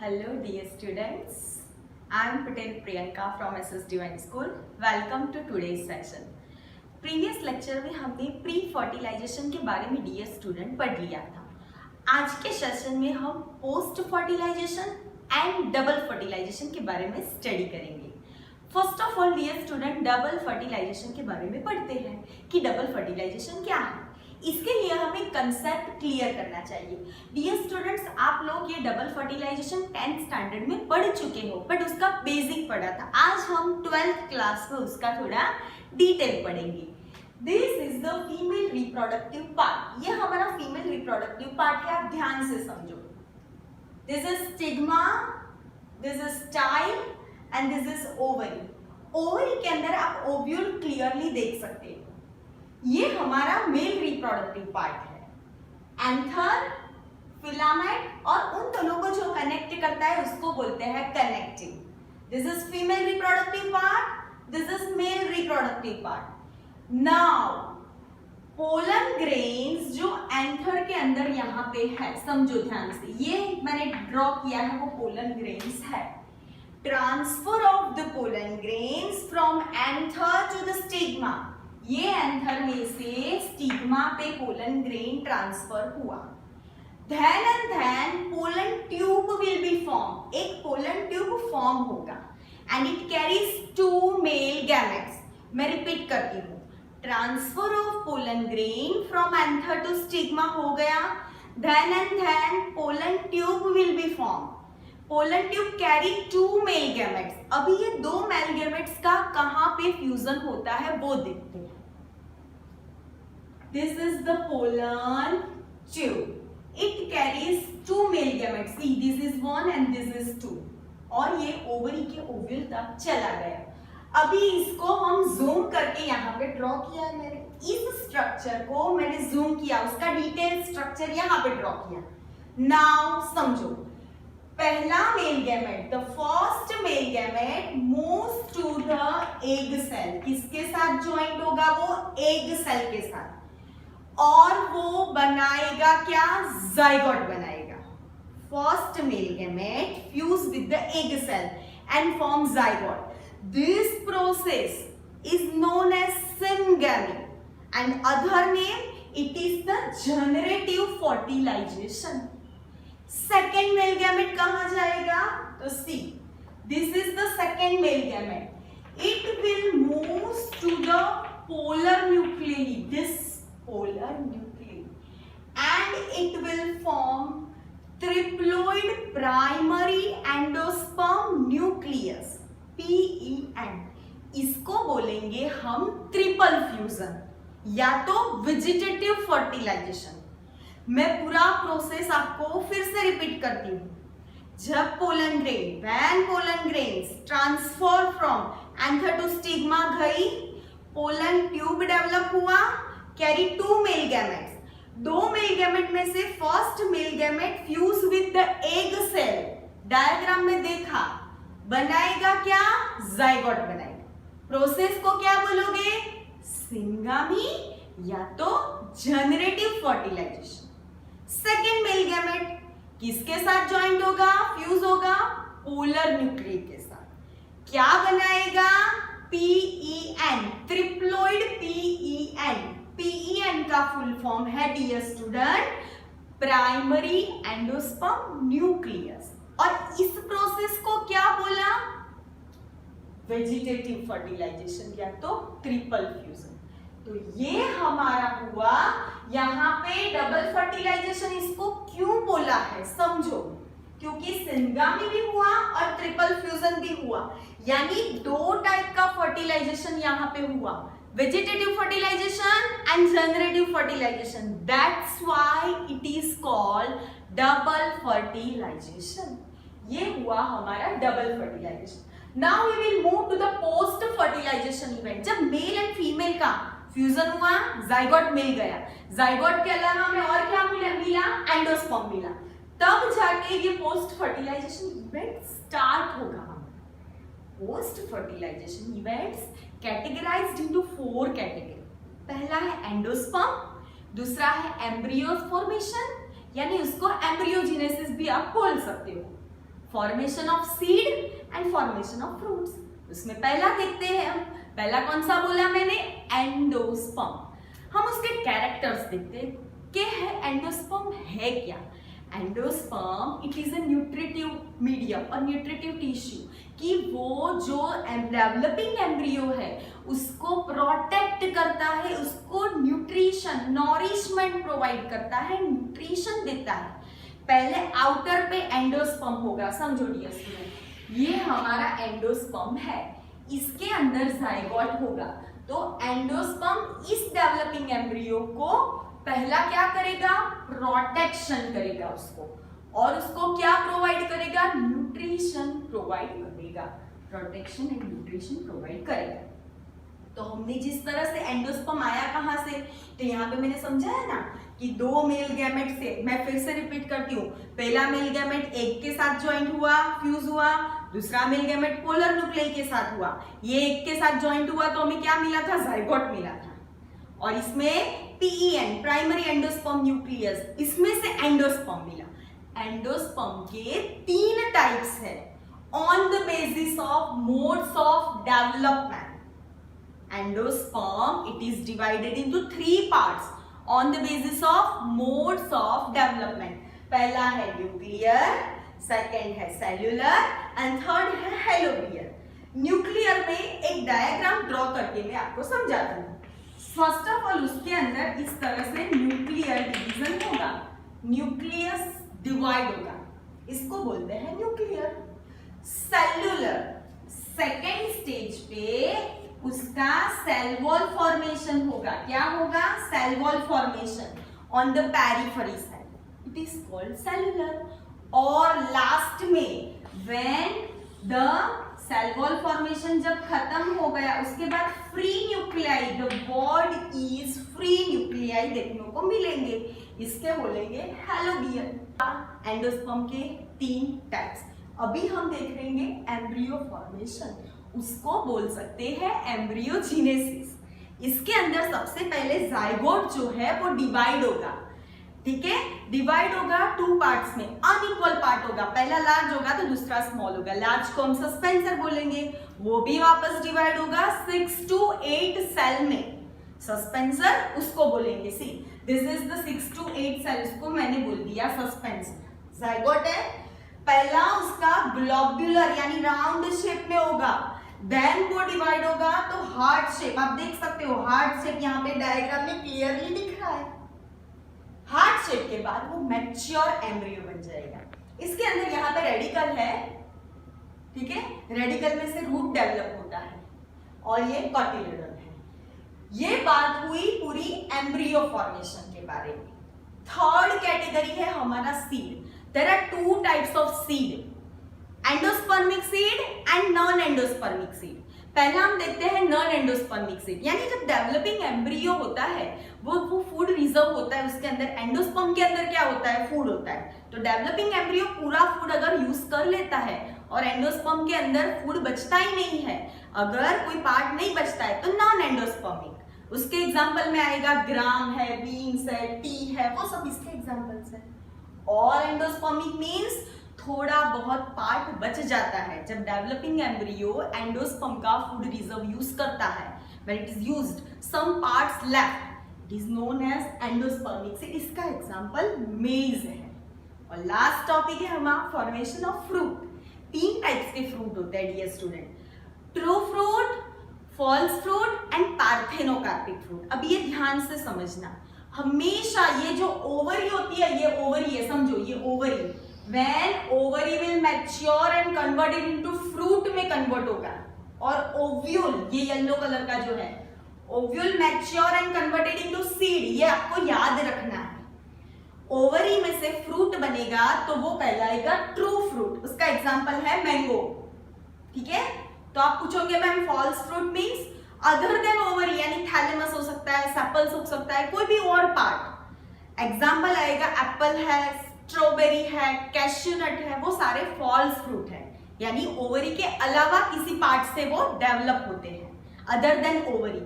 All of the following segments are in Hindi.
Hello dear students, I am Patel Priyanka from SS Divine School. Welcome to today's session. Previous lecture में हमने प्री फर्टिलाइजेशन के बारे में डियर स्टूडेंट पढ़ लिया था. आज के सेशन में हम post fertilization and double fertilization के बारे में स्टडी करेंगे. First of all dear student, double fertilization के बारे में पढ़ते हैं कि डबल फर्टिलाइजेशन क्या है. इसके लिए हमें कंसेप्ट क्लियर करना चाहिए. डियर स्टूडेंट्स, आप लोग ये डबल फर्टिलाइजेशन 10th स्टैंडर्ड में पढ़ चुके हो, बट उसका बेसिक पढ़ा था. आज हम 12th क्लास में उसका थोड़ा डिटेल पढ़ेंगे. This is the female reproductive part. ये हमारा फीमेल रिप्रोडक्टिव पार्ट है, आप ध्यान से समझो. This is stigma, this is style and this is ovary. Ovary के अंदर आप ओव्यूल क्लियरली देख सकते हो. ये हमारा मेल रिप्रोडक्टिव पार्ट है. एंथर, फिलामेंट और उन दोनों को जो कनेक्ट करता है उसको बोलते हैं connecting. This is female reproductive part, this is male reproductive part. Now pollen grains जो एंथर के अंदर यहाँ पे है, समझो ध्यान से. ये मैंने ड्रॉ किया है, वो पोलन ग्रेन्स है. Transfer of the pollen grains from anther to the stigma. ये एंथर में से स्टिग्मा पे पोलन ग्रेन ट्रांसफर हुआ. then and then pollen tube will be formed. एक पोलन ट्यूब फॉर्म होगा and it carries two male gametes. मैं रिपीट करती हूँ. Transfer of pollen grain from anther to stigma हो गया. then and then pollen tube will be formed. Pollen tube carry two male gametes. अभी ये दो मेल गैमेट्स का कहाँ पे फ्यूजन होता है वो देखते हैं. This is the pollen tube. It carries two male gametes. See, this is one and this is two. और ये ओवरी के ओव्यूल तक चला गया. अभी इसको हम जूम करके यहाँ पे ड्रॉ किया है मैंने. इस स्ट्रक्चर को मैंने जूम किया, उसका डिटेल स्ट्रक्चर यहाँ पे ड्रॉ किया. नाउ समझो. पहला male gamete, the first male gamete moves to the egg cell. किसके साथ ज्वाइंट होगा? वो एग सेल के साथ. और वो बनाएगा क्या? जाइगोट बनाएगा. First male gamete fuse with the egg cell and form zygote. This process is known as syngamy and other name it is the generative fertilization. Second male gamete कहां जाएगा? तो see, this is the second male gamete. It will move to the polar nuclei, this polar nuclei, and it will form triploid primary endosperm nucleus, PEN. इसको बोलेंगे हम ट्रिपल फ्यूजन या तो वेजिटेटिव फर्टिलाइजेशन. मैं पूरा प्रोसेस आपको फिर से रिपीट करती हूँ. जब pollen grain, when pollen grains transfer from anther to stigma गई, पोलन ट्यूब डेवलप हुआ, कैरी टू मेल गैमेट्स. दो मेल गैमेट में से first male gamete fuse with the egg cell. Diagram में देखा, बनाएगा क्या? जाइगोट बनाएगा. प्रोसेस को क्या बोलोगे? सिंगामी या तो generative fertilization. Second male gamete किसके साथ ज्वाइंट होगा? फ्यूज होगा पोलर न्यूक्लियई के साथ. क्या बनाएगा? PEN, triploid PEN. PEN का फुल फॉर्म है dear student primary endosperm nucleus. और इस प्रोसेस को क्या बोला? वेजिटेटिव फर्टिलाइजेशन या तो ट्रिपल फ्यूजन. तो ये हमारा हुआ. यहाँ पे डबल फर्टिलाइजेशन इसको क्यों बोला है समझो. क्योंकि सिंगामी भी हुआ और ट्रिपल फ्यूजन भी हुआ, यानी दो टाइप का फर्टिलाइजेशन यहाँ पे हुआ. Vegetative fertilization and generative fertilization. That's why it is called double fertilization. ये हुआ हमारा double fertilization. Now we will move to the post fertilization event. जब मेल एंड फीमेल का फ्यूजन हुआ, जाइगोट मिल गया. जाइगोट के अलावा हमें और क्या मिला? एंडोस्पर्म मिला. तब जाके ये पोस्ट फर्टिलाइजेशन इवेंट स्टार्ट होगा. Post fertilization events categorized into 4 category. पहला है एंडोस्पर्म, दूसरा है एम्ब्रियो फॉर्मेशन, यानी उसको एम्ब्रियोजेनेसिस भी आप बोल सकते हो. Formation of seed and formation of fruits. उसमें पहला देखते हैं हम, पहला कौन सा बोला मैंने, एंडोस्पर्म। हम उसके कैरेक्टर्स देखते हैं कि एंडोस्पर्म है क्या। Endosperm it is a nutritive medium और न्यूट्रिटिव टिश्यू, कि वो जो डेवलपिंग एम्ब्रियो है उसको प्रोटेक्ट करता है, उसको न्यूट्रिशन नॉरिशमेंट प्रोवाइड करता है, न्यूट्रिशन देता है। पहले आउटर पे एंडोस्पर्म होगा, समझो डियर स्टूडेंट, ये हमारा एंडोस्पर्म है, इसके अंदर जाइगोट होगा। तो एंडोस्पर्म इस डेवलपिंग एम्ब्रियो को पहला क्या करेगा, प्रोटेक्शन करेगा उसको, और उसको क्या प्रोवाइड करेगा, न्यूट्रिशन प्रोवाइड करेगा, प्रोटेक्शन एंड न्यूट्रिशन प्रोवाइड करेगा। तो हमने जिस तरह से एंडोस्पर्म आया कहां से, तो यहाँ पे मैंने समझाया ना कि दो मेल गैमेट से, मैं फिर से रिपीट करती हूँ, पहला मेल गैमेट एग के साथ ज्वाइंट हुआ, फ्यूज हुआ, दूसरा मेल गैमेट पोलर न्यूक्लियस के साथ हुआ, ये एग के साथ ज्वाइंट हुआ तो हमें क्या मिला था, जाइगोट मिला था। और इसमें PEN प्राइमरी एंडोस्पर्म न्यूक्लियस, इसमें से एंडोस्पर्म मिला। एंडोस्पर्म के 3 टाइप्स है on the basis of modes of development. Endosperm it is divided into 3 parts on the basis of modes of development. पहला है न्यूक्लियर, सेकंड है सेल्यूलर एंड थर्ड है हेलोबियर। न्यूक्लियर में एक डायग्राम ड्रॉ करके मैं आपको समझाती हूँ। फर्स्ट ऑफ ऑल उसके अंदर इस तरह से न्यूक्लियर डिवीजन होगा, न्यूक्लियस डिवाइड होगा, इसको बोलते हैं न्यूक्लियर। सेल्यूलर सेकेंड स्टेज पे उसका सेल वॉल फॉर्मेशन होगा, क्या होगा, cell wall formation on the periphery side, it is called cellular. और लास्ट में when the cell wall formation जब खत्म हो गया, उसके बाद free nuclei, the word is free nuclei देखने को मिलेंगे, इसके बोलेंगे हेलोबियर। एंडोस्पर्म के 3 टाइप्स। अभी हम देख लेंगे एम्ब्रियो फॉर्मेशन, उसको बोल सकते हैं एम्ब्रियोजेनेसिस। इसके अंदर सबसे पहले जाइगोट जो है वो डिवाइड होगा, ठीक है, डिवाइड होगा 2 पार्ट्स में, अनइक्वल पार्ट होगा, पहला लार्ज होगा तो दूसरा स्मॉल होगा। लार्ज को हम सस्पेंसर बोलेंगे, वो भी वापस डिवाइड होगा 6 to 8 सेल में, सस्पेंसर उसको बोलेंगे। See this is the 6 to 8 cell, उसको मैंने बोल दिया सस्पेंसर। जाइगोट है, पहला उसका ग्लोब्यूलर यानी राउंड शेप में होगा, देन वो डिवाइड होगा तो हार्ट शेप, आप देख सकते हो हार्ट शेप यहाँ पे डायग्राम में क्लियरली दिख रहा है। हार्ट शेप के बाद वो मैच्योर एम्ब्रियो बन जाएगा। इसके अंदर यहाँ पे रेडिकल है, ठीक है, रेडिकल में से रूट डेवलप होता है और ये कॉटिलेडन है। ये बात हुई पूरी एम्ब्रियो फॉर्मेशन के बारे में। थर्ड कैटेगरी है हमारा seed. There are 2 types of seed, endospermic seed and non endospermic seed. पहला हम देखते हैं नॉन एंडोस्पर्मिक सीड, यानी जब डेवलपिंग एम्ब्रियो होता है वो फूड रिजर्व होता है उसके अंदर। एंडोस्पर्म के अंदर क्या होता है, फूड होता है। तो डेवलपिंग एम्ब्रियो पूरा फूड अगर यूज कर लेता है और एंडोस्पर्म के अंदर फूड बचता ही नहीं है, अगर कोई पार्ट नहीं बचता है तो नॉन एंडोस्पर्मिक। उसके एग्जाम्पल में आएगा ग्राम है, बीन्स है, टी है, वो सब इसके एग्जाम्पल्स है। और एंडोस्पर्मिक मीन्स थोड़ा बहुत पार्ट बच जाता है जब डेवलपिंग एम्ब्रियो एंडोस्पर्म का फूड रिजर्व यूज करता है, when it is used some parts left, it is known as endospermic seed। इसका एग्जांपल मेज है। और लास्ट टॉपिक है हमारा फॉर्मेशन ऑफ फ्रूट। 3 टाइप्स के फ्रूट होते हैं dear student, true fruit, false fruit and parthenocarpic fruit. अब ये ध्यान से समझना, हमेशा ये जो ओवरी होती है, ये ओवरी है, समझो ये ovary, when ovary will mature and converted into fruit में कन्वर्ट होगा। और ओव्यूल, ये येलो कलर का जो है, ovule mature and converted into seed, ये आपको याद रखना है। ओवरी में से फ्रूट बनेगा तो वो कहलाएगा ट्रू फ्रूट। उसका एग्जांपल है मैंगो, ठीक है। तो आप पूछोगे ma'am false fruit means other than ovary, यानी थैलेमस हो सकता है, सेपल्स हो सकता है, कोई भी और पार्ट। एग्जांपल आएगा एप्पल है, स्ट्रॉबेरी है, कैश्यू नट है, वो सारे फॉल्स फ्रूट है, यानी ओवरी के अलावा किसी पार्ट से वो डेवलप होते हैं other than ovary.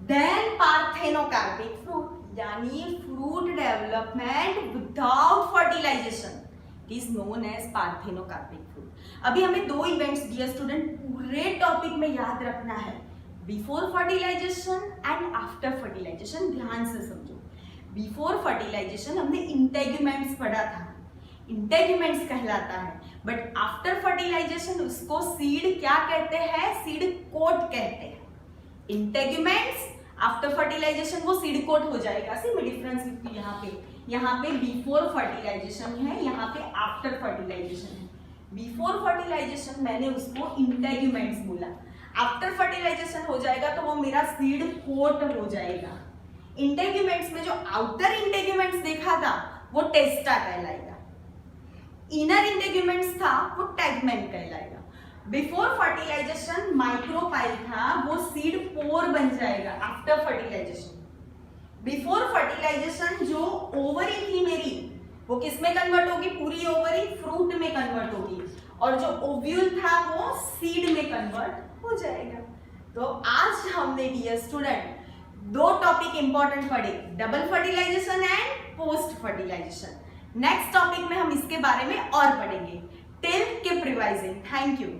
Then parthenocarpic fruit, यानी fruit development without fertilization, it is known as parthenocarpic fruit. अभी हमें दो इवेंट्स डियर स्टूडेंट पूरे टॉपिक में याद रखना है, before fertilization and after fertilization. ध्यान से समझो, बिफोर फर्टिलाइजेशन हमने इंटेग्यूमेंट्स पढ़ा था, इंटेग्यूमेंट्स कहलाता है, बट आफ्टर फर्टिलाइजेशन उसको सीड क्या कहते हैं, सीड कोट कहते हैं। इंटेग्यूमेंट्स आफ्टर फर्टिलाइजेशन वो सीड कोट हो जाएगा। सी मैं डिफरेंस लिखती हूँ यहाँ पे बिफोर फर्टिलाइजेशन है, यहाँ पे आफ्टर फर्टिलाइजेशन है। बिफोर फर्टिलाइजेशन मैंने उसको इंटेग्यूमेंट्स बोला, आफ्टर फर्टिलाइजेशन हो जाएगा तो वो मेरा सीड कोट हो जाएगा। इंटेग्यूमेंट्स में जो आउटर इंटेग्यूमेंट्स देखा था वो टेस्टा कहलाएगा, इनर इंटेग्यूमेंट्स था वो टैगमेंट कहलाएगा। बिफोर फर्टिलाइजेशन माइक्रोपाइल था, वो सीड पोर बन जाएगा आफ्टर फर्टिलाइजेशन। बिफोर फर्टिलाइजेशन जो ओवरी थी मेरी वो किस में कन्वर्ट होगी, पूरी ओवरी फ्रूट में कन्वर्ट होगी, और जो ओव्यूल था वो सीड में कन्वर्ट हो जाएगा। तो आज हमने डियर स्टूडेंट दो टॉपिक इंपॉर्टेंट पढ़े, double fertilization and post fertilization. Next topic में हम इसके बारे में और पढ़ेंगे। Till keep revising. Thank you.